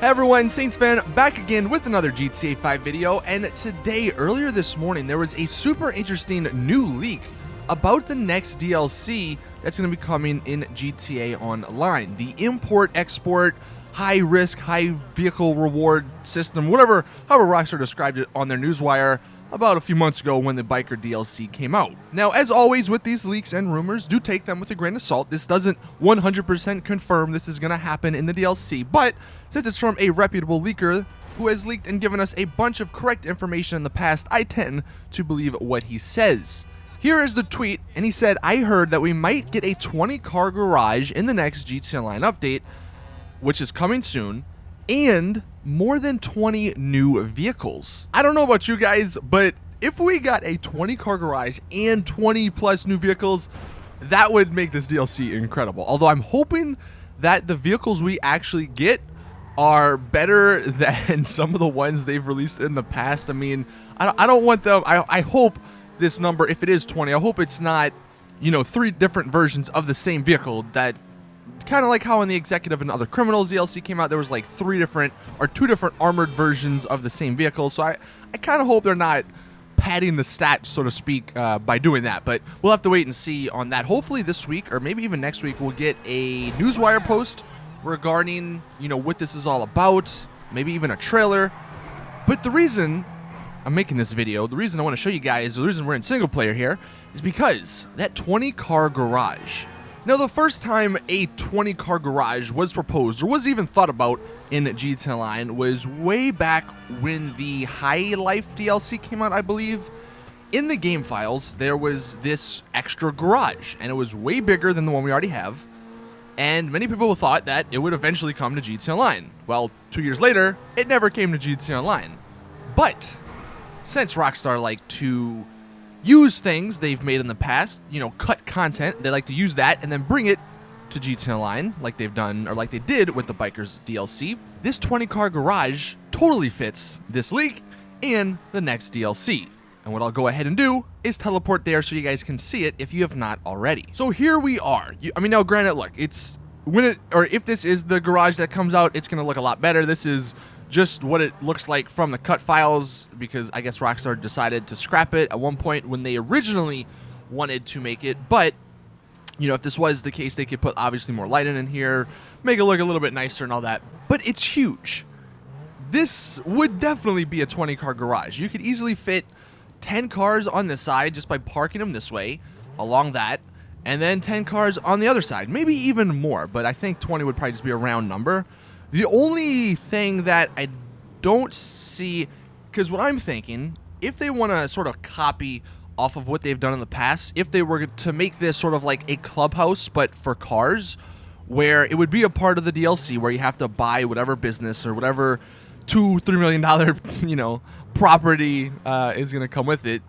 Hey everyone, Saintsfan back again with another GTA 5 video, and today, earlier this morning, there was a super interesting new leak about the next DLC that's going to be coming in GTA Online. The import-export, high-risk, high-vehicle reward system, however Rockstar described it on their newswire about a few months ago when the biker DLC came out. Now, as always with these leaks and rumors, do take them with a grain of salt. This doesn't 100% confirm this is going to happen in the DLC, but since it's from a reputable leaker who has leaked and given us a bunch of correct information in the past, I tend to believe what he says. Here is the tweet, and he said, "I heard that we might get a 20-car garage in the next GTA Online update, which is coming soon, and more than 20 new vehicles." I don't know about you guys, but if we got a 20-car garage and 20 plus new vehicles, that would make this DLC incredible. Although I'm hoping that the vehicles we actually get are better than some of the ones they've released in the past. I mean, I don't want them. I hope this number, if it is 20, I hope it's not, 3 different versions of the same vehicle. That kind of like how in the Executive and Other Criminals DLC came out, there was like 2 different armored versions of the same vehicle. So I kind of hope they're not padding the stats, so to speak, by doing that. But we'll have to wait and see on that. Hopefully this week, or maybe even next week, we'll get a newswire post regarding, what this is all about, maybe even a trailer. But the reason I'm making this video, the reason I want to show you guys, the reason we're in single player here, is because that 20-car garage. Now, the first time a 20-car garage was proposed, or was even thought about in GTA Online, was way back when the High Life DLC came out, I believe. In the game files, there was this extra garage, and it was way bigger than the one we already have. And many people thought that it would eventually come to GTA Online. Well, 2 years later, it never came to GTA Online. But since Rockstar like to use things they've made in the past, cut content, they like to use that and then bring it to GTA Online like they've done, or like they did with the Bikers DLC. This 20-car garage totally fits this leak and the next DLC. And what I'll go ahead and do is teleport there so you guys can see it if you have not already. So here we are. Now granted, look, if this is the garage that comes out, it's gonna look a lot better. This is just what it looks like from the cut files, because I guess Rockstar decided to scrap it at one point when they originally wanted to make it. But if this was the case, they could put obviously more lighting in here, make it look a little bit nicer and all that. But it's huge. This would definitely be a 20-car garage. You could easily fit 10 cars on this side just by parking them this way along that, and then 10 cars on the other side, maybe even more, but I think 20 would probably just be a round number. The only thing that I don't see, because what I'm thinking, if they want to sort of copy off of what they've done in the past, if they were to make this sort of like a clubhouse but for cars, where it would be a part of the DLC where you have to buy whatever business or whatever $2-3 million property is going to come with it,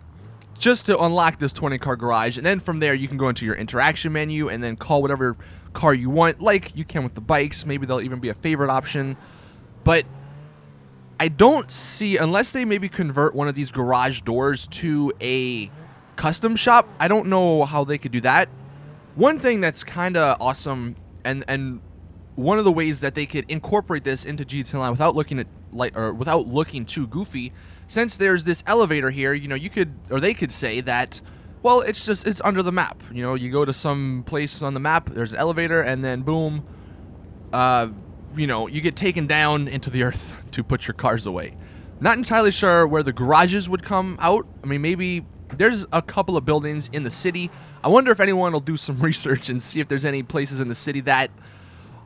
just to unlock this 20-car garage. And then from there you can go into your interaction menu and then call whatever car you want, like you can with the bikes. Maybe there'll even be a favorite option. But I don't see, unless they maybe convert one of these garage doors to a custom shop, I don't know how they could do that. One thing that's kind of awesome, and one of the ways that they could incorporate this into GTA Online without looking too goofy, since there's this elevator here, they could say that, well, it's under the map. You go to some place on the map, there's an elevator, and then boom, you get taken down into the earth to put your cars away. Not entirely sure where the garages would come out. I mean, maybe there's a couple of buildings in the city. I wonder if anyone will do some research and see if there's any places in the city that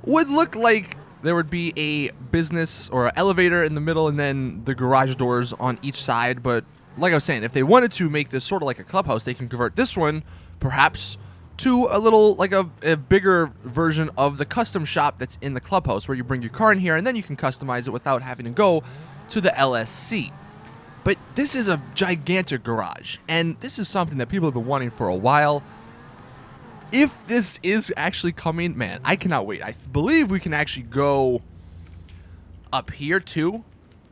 would look like there would be a business or an elevator in the middle and then the garage doors on each side. But like I was saying, if they wanted to make this sort of like a clubhouse, they can convert this one perhaps to a little, like a bigger version of the custom shop that's in the clubhouse, where you bring your car in here and then you can customize it without having to go to the LSC. But this is a gigantic garage, and this is something that people have been wanting for a while. If this is actually coming, man, I cannot wait. I believe we can actually go up here too,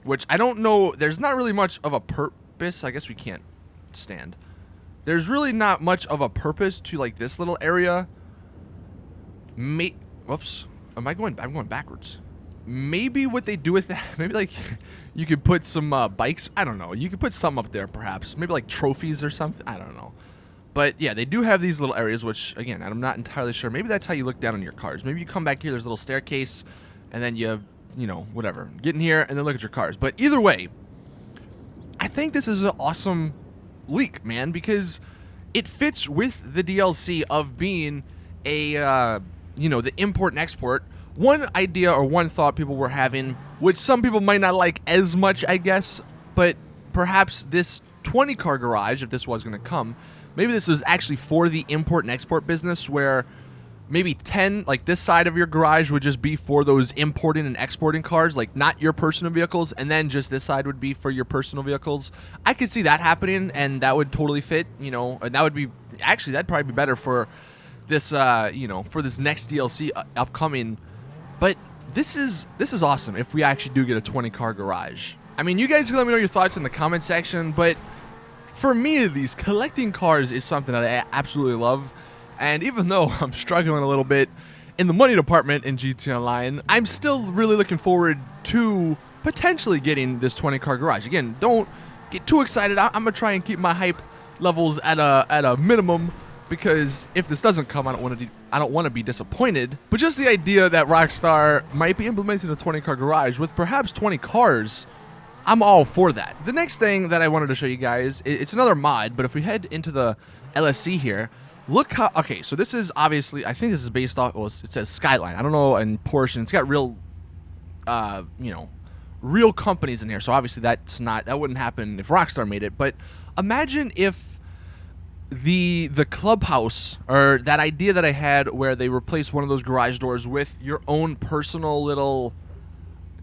which I don't know. There's not really much of a purpose. I guess we can't stand. There's really not much of a purpose to like this little area. Whoops. I'm going backwards. maybe what they do with that, maybe like you could put some bikes. I don't know. You could put some up there perhaps. Maybe like trophies or something. I don't know. But yeah, they do have these little areas, which again, I'm not entirely sure. Maybe that's how you look down on your cars. Maybe you come back here, there's a little staircase, and then you know, whatever. Get in here and then look at your cars. But either way, I think this is an awesome leak, man, because it fits with the DLC of being a, you know, the import and export. One idea or one thought people were having, which some people might not like as much, I guess, but perhaps this 20 car garage, if this was going to come, maybe this is actually for the import and export business, where maybe 10, like this side of your garage would just be for those importing and exporting cars, like not your personal vehicles, and then just this side would be for your personal vehicles. I could see that happening, and that would totally fit, you know, and that would be, actually, that'd probably be better for this, you know, for this next DLC upcoming. But this is awesome if we actually do get a 20 car garage. I mean, you guys can let me know your thoughts in the comment section, but for me at least, collecting cars is something that I absolutely love. And even though I'm struggling a little bit in the money department in GTA Online, I'm still really looking forward to potentially getting this 20 car garage. Again, don't get too excited. I'm gonna try and keep my hype levels at a minimum, because if this doesn't come, I don't want to be disappointed. But just the idea that Rockstar might be implementing a 20 car garage with perhaps 20 cars, I'm all for that. The next thing that I wanted to show you guys, it's another mod, but if we head into the LSC here, look how, okay, so this is obviously, I think this is based off, well, it says Skyline. I don't know, in Porsche, it's got real, you know, real companies in here. So obviously that wouldn't happen if Rockstar made it. But imagine if the clubhouse, or that idea that I had where they replaced one of those garage doors with your own personal little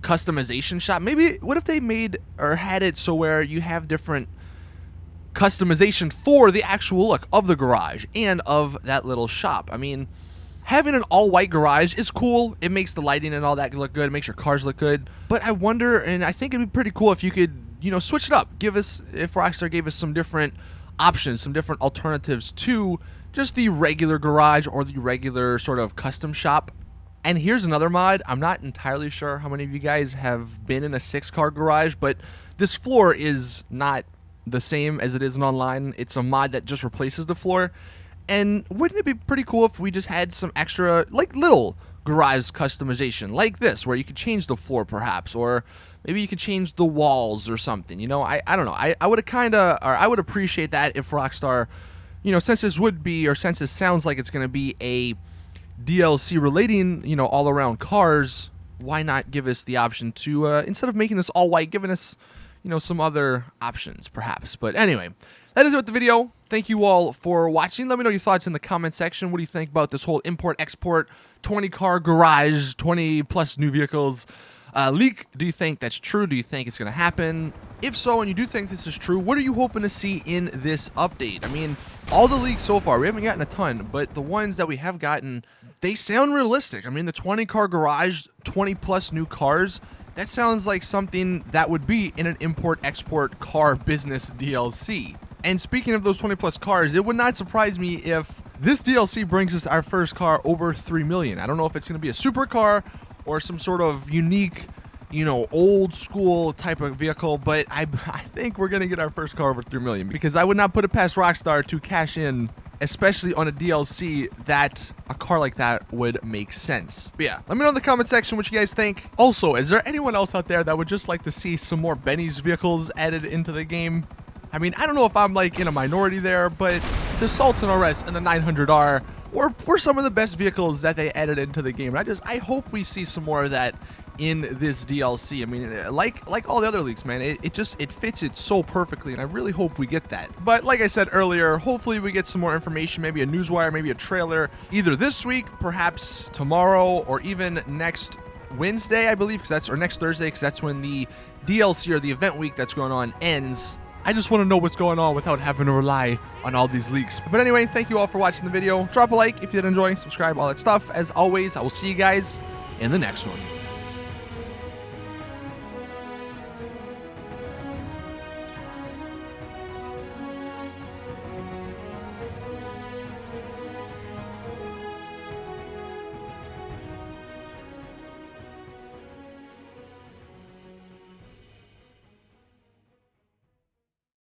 customization shop. Maybe, what if they made or had it so where you have different customization for the actual look of the garage and of that little shop? I mean, having an all-white garage is cool. It makes the lighting and all that look good. It makes your cars look good. But I wonder, and I think it'd be pretty cool if you could, you know, switch it up. If Rockstar gave us some different options, some different alternatives to just the regular garage or the regular sort of custom shop. And here's another mod. I'm not entirely sure how many of you guys have been in a 6-car garage, but this floor is not the same as it is in online. It's a mod that just replaces the floor. And wouldn't it be pretty cool if we just had some extra, like, little garage customization like this, where you could change the floor perhaps, or maybe you could change the walls or something, you know? I don't know. I would I would appreciate that if Rockstar, you know, since this would be, or since it sounds like it's going to be a DLC relating, you know, all around cars, why not give us the option to, instead of making this all white, giving us, you know, some other options perhaps. But anyway, that is it with the video. Thank you all for watching. Let me know your thoughts in the comment section. What do you think about this whole import export 20 car garage, 20 plus new vehicles leak? Do you think that's true? Do you think it's going to happen? If so, and you do think this is true, what are you hoping to see in this update? I mean, all the leaks so far, we haven't gotten a ton, but the ones that we have gotten, they sound realistic. I mean, the 20 car garage, 20 plus new cars, that sounds like something that would be in an import-export car business DLC. And speaking of those 20 plus cars, it would not surprise me if this DLC brings us our first car over 3 million. I don't know if it's going to be a supercar or some sort of unique, you know, old school type of vehicle, but I think we're going to get our first car over 3 million, because I would not put it past Rockstar to cash in, especially on a DLC, that a car like that would make sense. But yeah, let me know in the comment section what you guys think. Also, is there anyone else out there that would just like to see some more Benny's vehicles added into the game? I mean, I don't know if I'm like in a minority there, but the Sultan RS and the 900R were some of the best vehicles that they added into the game. And I hope we see some more of that in this DLC. I mean, like all the other leaks, man, it fits it so perfectly, and I really hope we get that. But like I said earlier, hopefully we get some more information, maybe a newswire, maybe a trailer, either this week, perhaps tomorrow, or even next Wednesday, I believe, or next Thursday, because that's when the DLC or the event week that's going on ends. I just want to know what's going on without having to rely on all these leaks. But anyway, thank you all for watching the video. Drop a like if you did enjoy, subscribe, all that stuff. As always, I will see you guys in the next one.